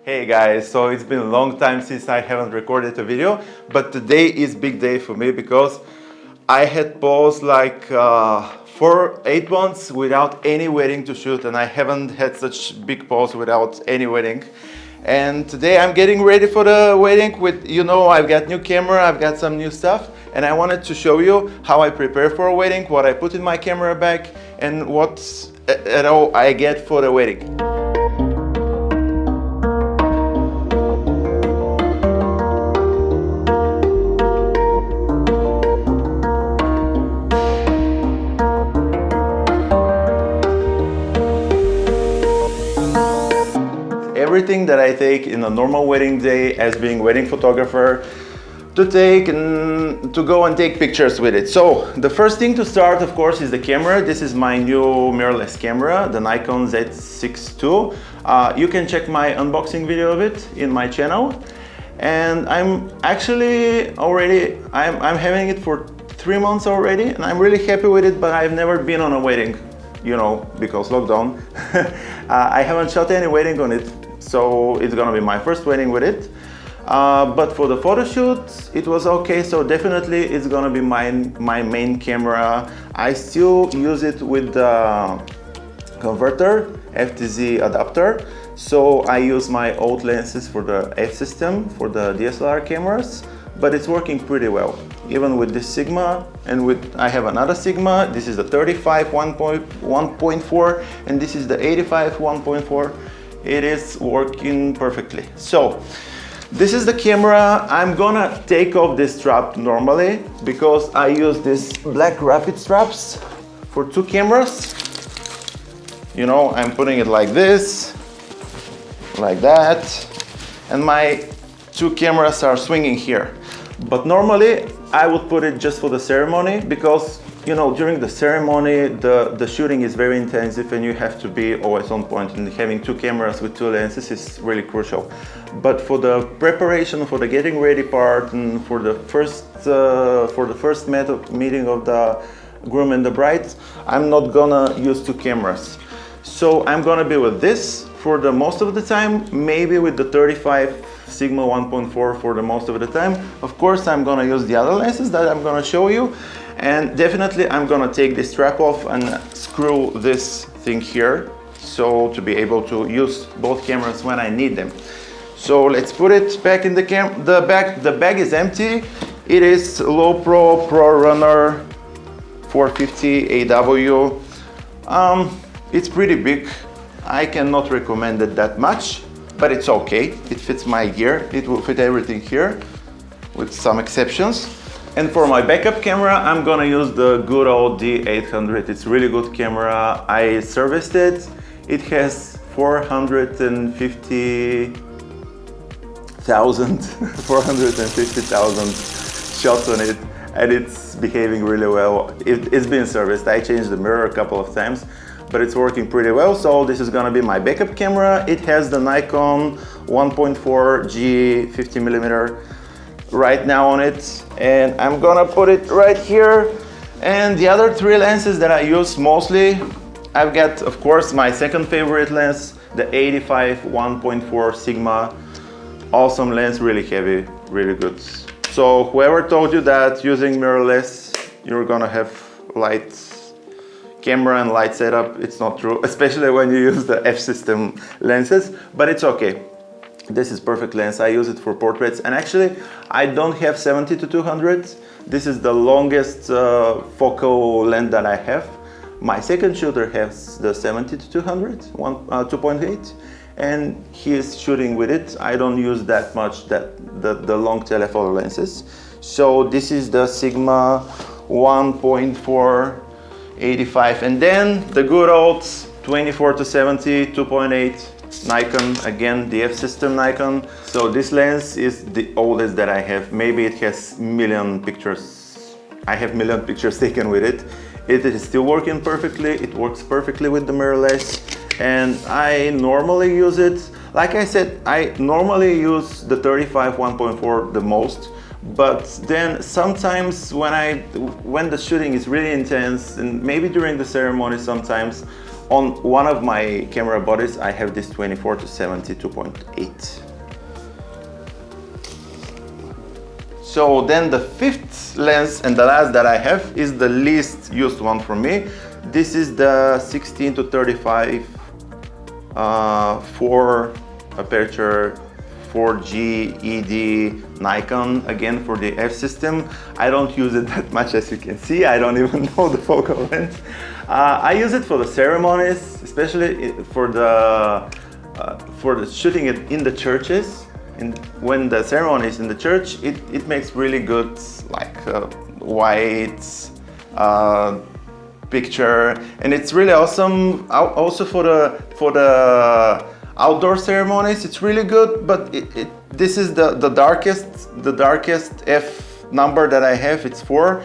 Hey guys, so it's been a long time since I haven't recorded a video, but today is big day for me because I had paused like for 8 months without any wedding to shoot, and I haven't had such big pause without any wedding. And today I'm getting ready for the wedding with, I've got new camera, I've got some new stuff, and I wanted to show you how I prepare for a wedding, what I put in my camera bag, and what I get for the wedding. Everything that I take in a normal wedding day as being wedding photographer to take and to go and take pictures with it. So the first thing to start, of course, is the camera. This is my new mirrorless camera, the Nikon Z6 II. You can check my unboxing video of it in my channel. And I'm actually I'm having it for 3 months already, and I'm really happy with it, but I've never been on a wedding, because lockdown. I haven't shot any wedding on it. So it's gonna be my first wedding with it. But for the photo shoot, it was okay. So definitely it's gonna be my main camera. I still use it with the converter, FTZ adapter. So I use my old lenses for the F system, for the DSLR cameras, but it's working pretty well. Even with this Sigma, and I have another Sigma. This is the 35 1.4, and this is the 85 1.4. It is working perfectly. So this is the camera. I'm gonna take off this strap normally because I use this black rapid straps for 2 cameras. I'm putting it like this, like that, and my 2 cameras are swinging here. But normally I would put it just for the ceremony because during the ceremony, the shooting is very intensive and you have to be always on point, and having 2 cameras with 2 lenses is really crucial. But for the preparation, for the getting ready part, and for the first meeting of the groom and the bride, I'm not gonna use 2 cameras. So I'm gonna be with this for the most of the time, maybe with the 35 Sigma 1.4 for the most of the time. Of course, I'm gonna use the other lenses that I'm gonna show you. And definitely I'm gonna take this strap off and screw this thing here, so to be able to use both cameras when I need them. So let's put it back in the bag is empty. It is Low Pro Runner 450 AW. It's pretty big. I cannot recommend it that much, but it's okay. It fits my gear. It will fit everything here, with some exceptions. And for my backup camera, I'm gonna use the good old D800. It's a really good camera. I serviced it. It has 450,000 shots on it, and it's behaving really well. It's been serviced. I changed the mirror a couple of times, but it's working pretty well. So this is gonna be my backup camera. It has the Nikon 1.4 G 50mm right now on it, and I'm gonna put it right here. And the other 3 lenses that I use mostly, I've got, of course, my second favorite lens, the 85 1.4 Sigma. Awesome lens, really heavy, really good. So whoever told you that using mirrorless you're gonna have light camera and light setup, it's not true, especially when you use the F system lenses, but it's okay. This is perfect lens. I use it for portraits, and actually I don't have 70-200. This is the longest focal length that I have. My second shooter has the 70-200, 2.8, and he is shooting with it. I don't use that much the long telephoto lenses. So this is the Sigma 1.4 85, and then the good old 24-70 2.8 Nikon, again the F system Nikon. So this lens is the oldest that I have. Maybe it has million pictures. I have million pictures taken with it. It is still working perfectly. It works perfectly with the mirrorless, and I normally use it. Like I said, I normally use the 35 1.4 the most, but then sometimes when the shooting is really intense, and maybe during the ceremony sometimes, on one of my camera bodies, I have this 24 to 70 2.8. So then the fifth lens and the last that I have is the least used one for me. This is the 16 to 35 4 aperture 4G ED Nikon, again for the F system. I don't use it that much, as you can see. I don't even know the focal length. I use it for the ceremonies, especially for the shooting it in the churches. And when the ceremony is in the church, it makes really good like white picture, and it's really awesome. Also for the outdoor ceremonies, it's really good. But this is the darkest F number that I have. It's 4,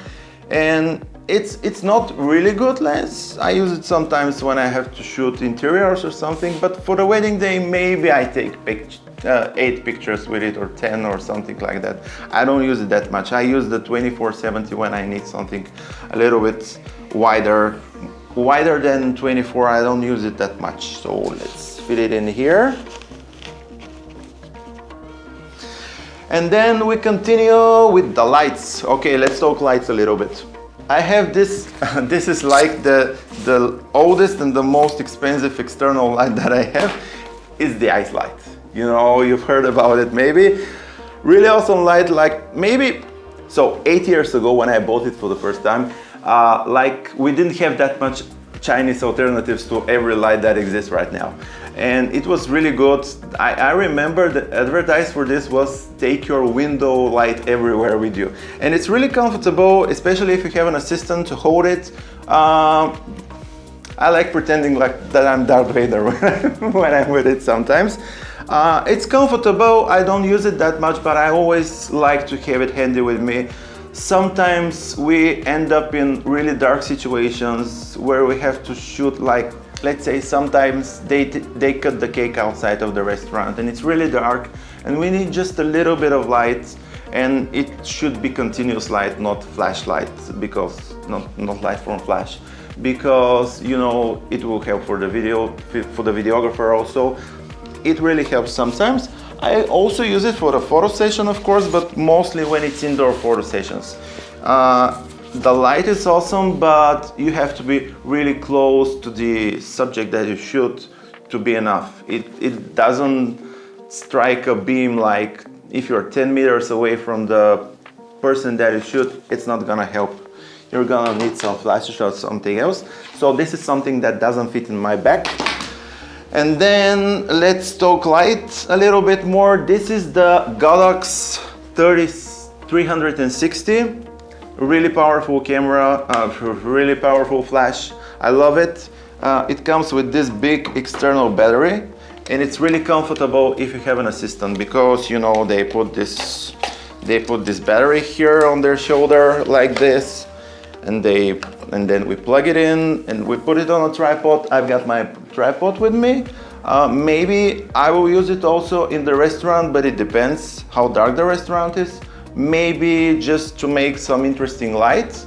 and it's not really good lens. I use it sometimes when I have to shoot interiors or something. But for the wedding day, maybe I take 8 pictures with it, or 10 or something like that. I don't use it that much. I use the 24-70 when I need something a little bit wider than 24. I don't use it that much. So let's fit it in here. And then we continue with the lights. Okay, let's talk lights a little bit. I have this, this is like the oldest and the most expensive external light that I have, is the ice light. You know, you've heard about it maybe. Really awesome light, like maybe, so 8 years ago when I bought it for the first time, like we didn't have that much Chinese alternatives to every light that exists right now. And it was really good. I remember the advertise for this was take your window light everywhere with you. And it's really comfortable, especially if you have an assistant to hold it. I like pretending like that I'm Darth Vader when I'm with it sometimes. It's comfortable. I don't use it that much, but I always like to have it handy with me. Sometimes we end up in really dark situations where we have to shoot, like, let's say sometimes they cut the cake outside of the restaurant and it's really dark and we need just a little bit of light, and it should be continuous light, not flashlight, because not light from flash, because you know it will help for the video, for the videographer also. It really helps sometimes. I also use it for the photo session, of course, but mostly when it's indoor photo sessions. The light is awesome, but you have to be really close to the subject that you shoot to be enough. It doesn't strike a beam like if you're 10 meters away from the person that you shoot, it's not gonna help. You're gonna need some flashes or something else. So this is something that doesn't fit in my bag. And then let's talk light a little bit more. This is the Godox 360. Really powerful camera, really powerful flash. I love it. It comes with this big external battery, and it's really comfortable if you have an assistant, because you know they put this battery here on their shoulder like this, and then we plug it in and we put it on a tripod. I've got my tripod with me. Maybe I will use it also in the restaurant, but it depends how dark the restaurant is. Maybe just to make some interesting lights.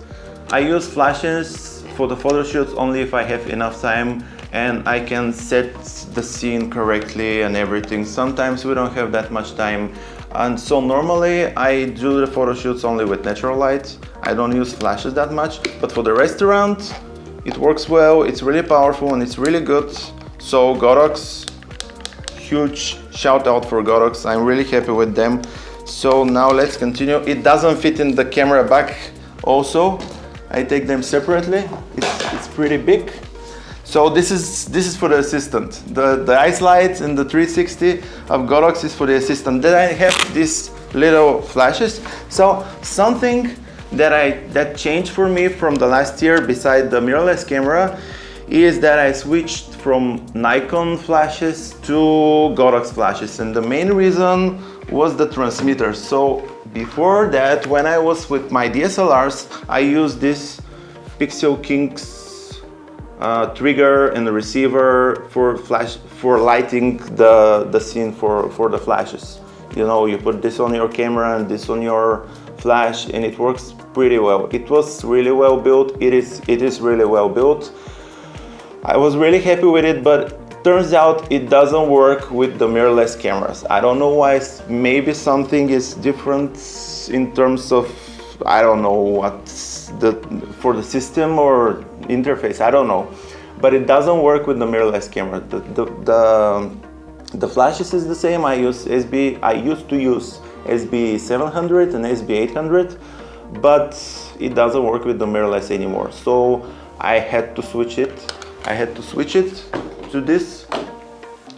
I use flashes for the photo shoots only if I have enough time and I can set the scene correctly and everything. Sometimes we don't have that much time, and so normally I do the photo shoots only with natural light. I don't use flashes that much, but for the restaurant it works well. It's really powerful and it's really good. So Godox, huge shout out for Godox. I'm really happy with them. So now let's continue. It doesn't fit in the camera bag also. I take them separately. It's pretty big. So this is for the assistant. The ice light and the 360 of Godox is for the assistant. Then I have these little flashes. So something that changed for me from the last year, beside the mirrorless camera, is that I switched from Nikon flashes to Godox flashes, and the main reason was the transmitter. So before that, when I was with my DSLRs, I used this Pixel Kings trigger and the receiver for lighting the scene for the flashes. You know, you put this on your camera and this on your flash, and it works pretty well. It was really well built. It is really well built. I was really happy with it, but turns out it doesn't work with the mirrorless cameras. I don't know why. Maybe something is different in terms of, I don't know what's for the system or interface, I don't know. But it doesn't work with the mirrorless camera. The flashes is the same. I used to use SB700 and SB800, but it doesn't work with the mirrorless anymore. So I had to switch it. To this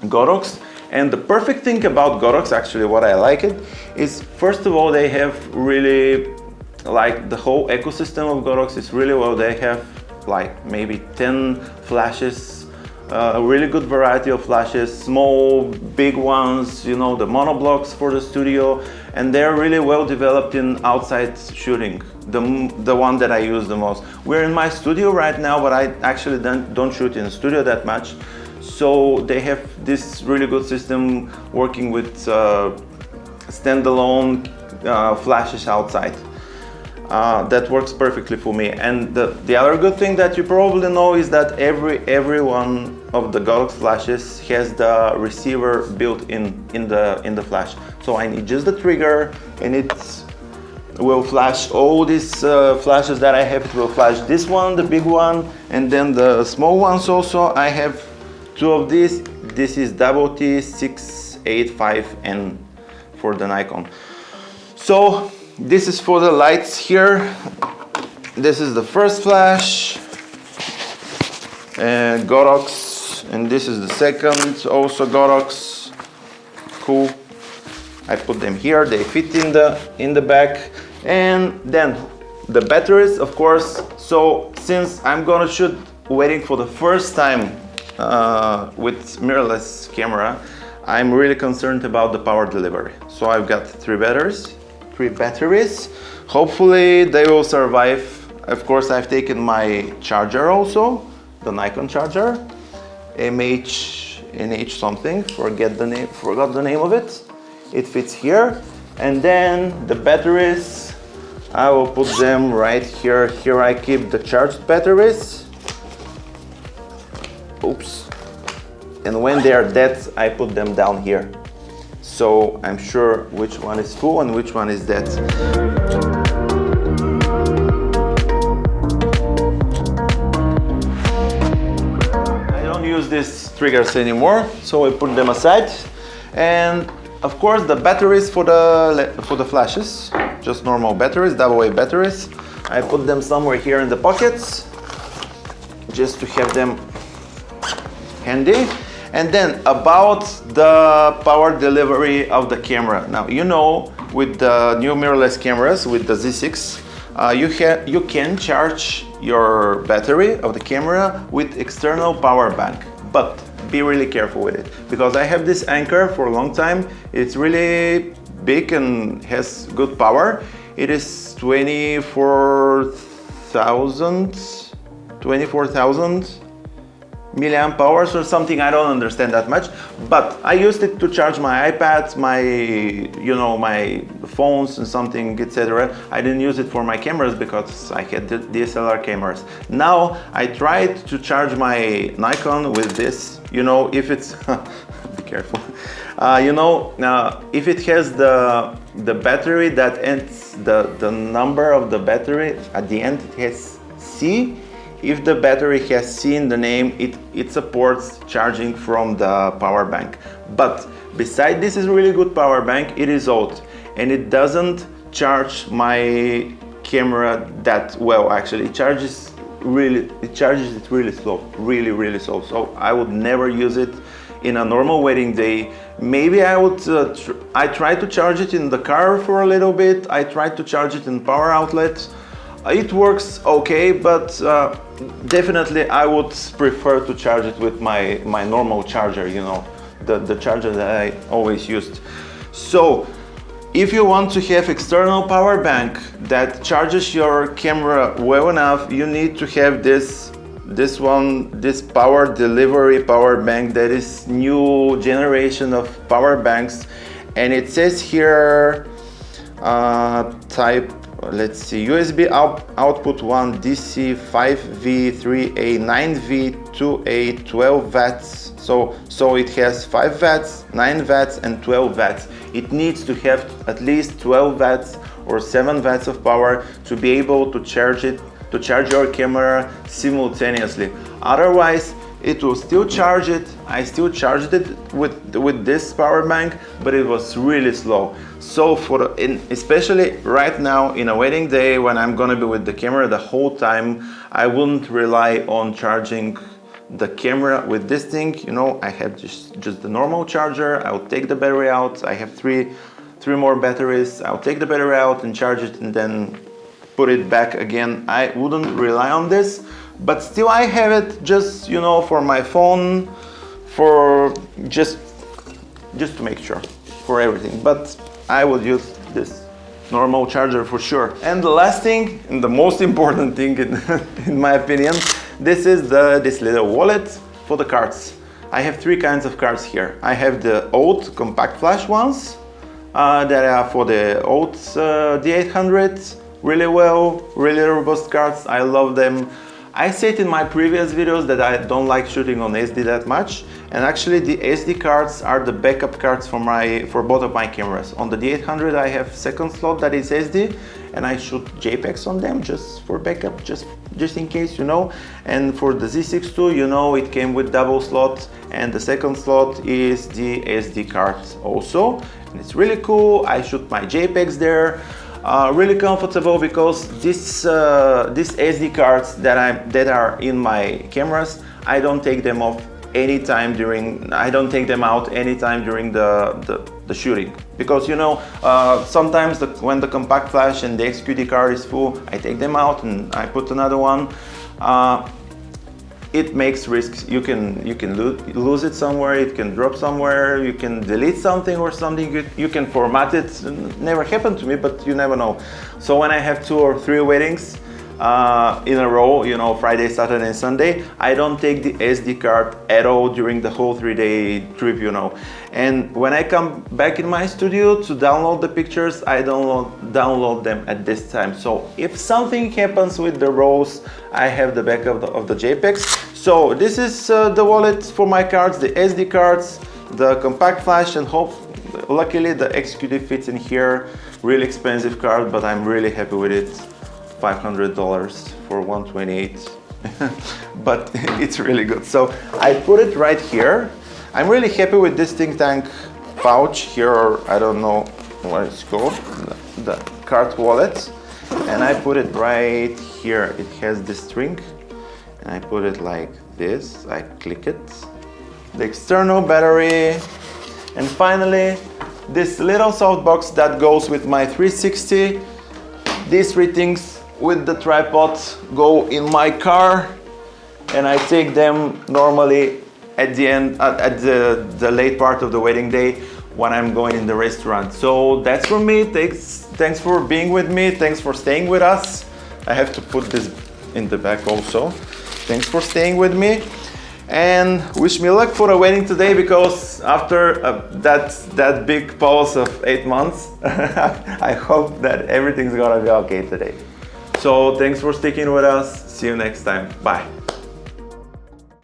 Godox. And the perfect thing about Godox, actually what I like it, is first of all they have really, like the whole ecosystem of Godox is really well. They have like maybe 10 flashes, a really good variety of flashes, small, big ones, you know, the monoblocks for the studio, and they're really well developed in outside shooting. The one that I use the most. We're in my studio right now, but I actually don't shoot in the studio that much. So they have this really good system working with standalone flashes outside. That works perfectly for me. And the other good thing that you probably know is that every one of the Godox flashes has the receiver built in the flash. So I need just the trigger, and it will flash all these flashes that I have. It will flash this one, the big one, and then the small ones also. I have two of these. This is T685N for the Nikon. So this is for the lights here. This is the first flash, Godox, and this is the second, also Godox. Cool. I put them here. They fit in the back. And then the batteries, of course. So since I'm gonna shoot wedding for the first time with mirrorless camera, I'm really concerned about the power delivery. So I've got three batteries. Hopefully they will survive. Of course, I've taken my charger also, the Nikon charger, NH something, forgot the name of it. It fits here. And then the batteries, I will put them right here. Here I keep the charged batteries. Oops. And when they are dead, I put them down here. So I'm sure which one is full and which one is dead. I don't use these triggers anymore, so I put them aside. And of course the batteries for the flashes, just normal batteries, AA batteries. I put them somewhere here in the pockets, just to have them handy. And then about the power delivery of the camera. Now, you know, with the new mirrorless cameras, with the Z6, you can charge your battery of the camera with external power bank, but be really careful with it, because I have this Anker for a long time. It's really big and has good power. It is 24,000 milliamp hours or something. I don't understand that much, but I used it to charge my iPads, my phones and something, etc. I didn't use it for my cameras because I had DSLR cameras. Now I tried to charge my Nikon with this. You know, if it's be careful. If it has the battery that ends, the number of the battery at the end, it has C. If the battery has C in the name, it supports charging from the power bank. But beside this is really good power bank, it is old and it doesn't charge my camera that well. Actually, it charges it really slow, really slow. So I would never use it in a normal wedding day. Maybe I would. I tried to charge it in the car for a little bit. I tried to charge it in power outlets. It works okay, but definitely I would prefer to charge it with my normal charger, you know, the charger that I always used. So if you want to have external power bank that charges your camera well enough, you need to have this power delivery power bank that is new generation of power banks, and it says here type let's see, USB output 1, DC 5V, 3A, 9V, 2A, 12 watts. So it has 5 watts, 9 watts and 12 watts. It needs to have at least 12 watts or 7 watts of power to be able to charge it, to charge your camera simultaneously. Otherwise, it will still charge it. I still charged it with this power bank, but it was really slow. So especially right now in a wedding day when I'm gonna be with the camera the whole time, I wouldn't rely on charging the camera with this thing. You know, I have just the normal charger. I'll take the battery out. I have three more batteries. I'll take the battery out and charge it and then put it back again. I wouldn't rely on this, but still I have it just, you know, for my phone, for just to make sure, for everything. But I will use this normal charger for sure. And the last thing, and the most important thing in my opinion, this is this little wallet for the cards. I have 3 kinds of cards here. I have the old compact flash ones that are for the old D800, really robust cards. I love them. I said in my previous videos that I don't like shooting on SD that much, and actually the SD cards are the backup cards for both of my cameras. On the D800 I have second slot that is SD, and I shoot JPEGs on them just for backup, just in case, you know. And for the Z6 II, you know, it came with double slot, and the second slot is the SD card also, and it's really cool. I shoot my JPEGs there. Really comfortable because these SD cards that are in my cameras, I don't take them off anytime I don't take them out anytime during the shooting, because, you know, sometimes when the compact flash and the XQD card is full, I take them out and I put another one. It makes risks. You can lose it somewhere, it can drop somewhere, you can delete something or something, you can format it. Never happened to me, but you never know. So when I have 2 or 3 weddings in a row, you know, Friday, Saturday and Sunday, I don't take the SD card at all during the whole 3-day trip, you know. And when I come back in my studio to download the pictures, I download them at this time. So if something happens with the RAWs, I have the backup of the JPEGs. So this is the wallet for my cards, the SD cards, the compact flash, and luckily the XQD fits in here. Really expensive card, but I'm really happy with it. $500 for 128, but it's really good. So I put it right here. I'm really happy with this think tank pouch here, or I don't know what it's called, the card wallet. And I put it right here. It has this string, and I put it like this. I click it, the external battery, and finally this little softbox that goes with my 360. These 3 things with the tripod go in my car, and I take them normally at the end, at the late part of the wedding day when I'm going in the restaurant. So that's for me. Thanks for being with me. Thanks for staying with us. I have to put this in the back also. Thanks for staying with me, and wish me luck for the wedding today, because after that big pause of 8 months, I hope that everything's gonna be okay today. So thanks for sticking with us. See you next time. Bye.